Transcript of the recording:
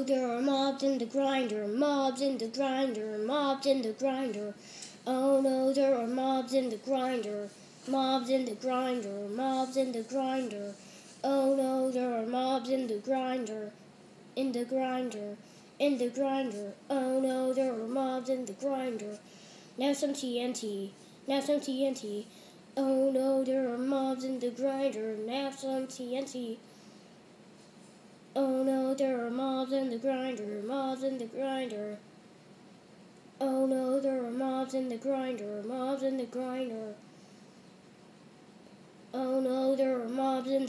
there are mobs in the grinder, mobs in the grinder, mobs in the grinder. Oh no, there are mobs in the grinder, mobs in the grinder, mobs in the grinder. Oh no, there are mobs in the grinder, in the grinder, in the grinder. Oh no, there are mobs in the grinder. Now some TNT, now some TNT. Oh no, there are mobs in the grinder, now some TNT. Oh no, there are mobs in the grinder, mobs in the grinder. Oh no, there are mobs in the grinder, mobs in the grinder. Oh no, there are mobs in